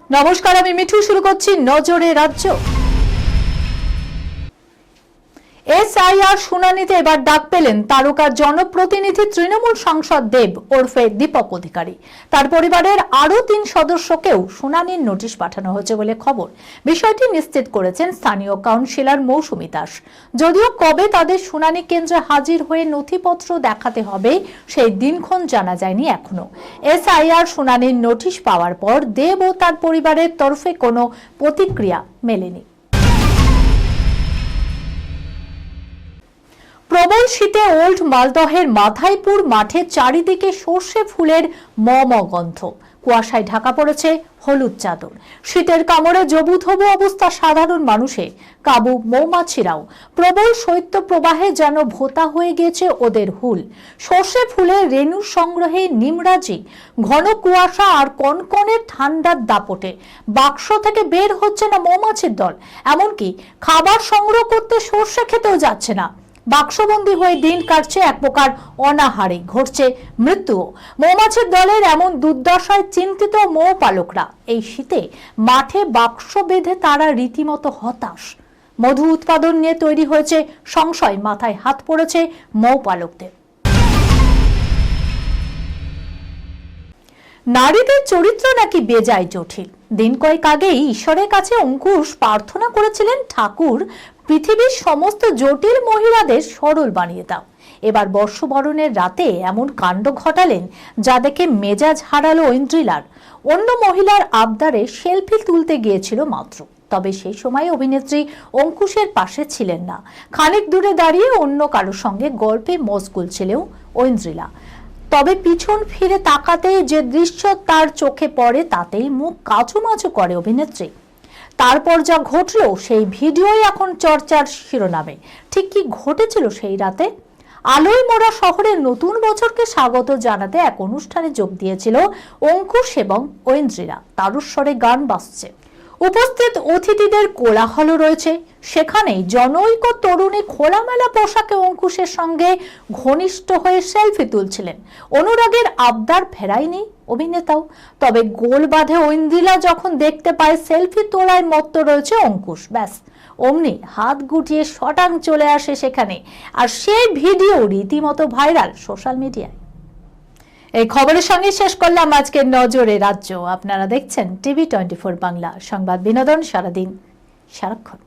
নমস্কার, আমি মিঠু। শুরু করছি নজরে রাজ্য। এসআইআর শুনানিতে এবার ডাক পেলেন তারকা জনপ্রতিনিধি তৃণমূল সাংসদ দেব ওরফে দীপক অধিকারী। তার পরিবারের আরো 3 সদস্যকেও শুনানির নোটিশ পাঠানো হয়েছে বলে খবর। বিষয়টি নিশ্চিত করেছেন স্থানীয় কাউন্সিলর মৌসুমী দাস। যদিও কবে তাদের শুনানি কেন্দ্রে হাজির হয়ে নথিপত্র দেখাতে হবে সেই দিনক্ষণ জানা যায়নি এখনো। এসআইআর শুনানির নোটিশ পাওয়ার পর দেব ও তার পরিবারের তরফে কোনো প্রতিক্রিয়া মেলেনি। প্রবল শীতে ওল্ড মালদহের মাথাইপুর মাঠে চারিদিকে সর্ষে ফুলের গন্ধ। কুয়াশায় ঢাকা পড়েছে হলুদ চাদর। শীতের কামড়ে জবুথবু অবস্থা সাধারণ মানুষের, কাবু মৌমাছিরাও। প্রবল শৈত্য প্রবাহে যেন ভোতা হয়ে গেছে ওদের হুল। সর্ষে ফুলের রেণু সংগ্রহে নিমরাজি। ঘন কুয়াশা আর কনকনে ঠান্ডার দাপটে বাক্স থেকে বের হচ্ছে না মৌমাছির দল। এমনকি খাবার সংগ্রহ করতে সর্ষে খেতেও যাচ্ছে না। বাক্সবন্দী হয়ে দিন কাটছে এক প্রকার অনাহারে, ঘটছে মৃত্যুও। মৌমাছির দলের এমন দুর্দশায় চিন্তিত মৌ পালকরা। এই শীতে মাঠে বাক্স বেঁধে তারা রীতিমতো হতাশ। মধু উৎপাদন নিয়ে তৈরি হয়েছে সংশয়, মাথায় হাত পড়েছে মৌ পালকদের। নারীদের চরিত্র নাকি বেজায় জটিল। দিন কয়েক আগেই ঈশ্বরের কাছে অঙ্কুশ প্রার্থনা করেছিলেন, ঠাকুর পৃথিবীর সমস্ত জটিল মহিলাদের সরল বানিয়ে দাও। এবার বর্ষবরণের রাতে এমন কাণ্ড ঘটালেন যা দেখে মেজাজ হারালো ঐন্দ্রিলার। অন্য মহিলার আবদারে সেলফি তুলতে গিয়েছিল মাত্র, তবে সেই সময় অভিনেত্রী অঙ্কুশের পাশে ছিলেন না। খানিক দূরে দাঁড়িয়ে অন্য কারোর সঙ্গে গল্পে মশগুল ছিলেন ঐন্দ্রিলা। তবে পিছন ফিরে তাকাতেই যে দৃশ্য তার চোখে পড়ে তাতেই মুখ কাচুমাচু করে অভিনেত্রী। তারপর যা ঘটল সেই ভিডিওই এখন চর্চার শিরোনামে। ঠিক কি ঘটেছিল সেই রাতে? আলোয় মোড়া শহরের নতুন বছরকে স্বাগত জানাতে এক অনুষ্ঠানে যোগ দিয়েছিল অঙ্কুশ এবং ঐন্দ্রিলা। তারস্বরে গান বাজছে, উপস্থিত অতিথিদের কোলাহল রয়েছে। সেখানেই জনৈক তরুণী খোলামেলা পোশাকে অঙ্কুশের সঙ্গে ঘনিষ্ঠ হয়ে সেলফি তুলছিলেন। অনুরাগের আবদার ফেরায়নি অভিনেতাও। তবে গোল বাঁধে ঐন্দ্রিলা যখন দেখতে পায় সেলফি তোলায় মত্ত রয়েছে অঙ্কুশ, ব্যাস অমনি হাত গুটিয়ে শটাং চলে আসে সেখানে। আর সেই ভিডিও রীতিমতো ভাইরাল সোশ্যাল মিডিয়ায়। এই খবরের সঙ্গে শেষ করলাম আজকের নজরে রাজ্য। আপনারা দেখছেন টিভি 24 বাংলা, সংবাদ বিনোদন সারাদিন সারাক্ষণ।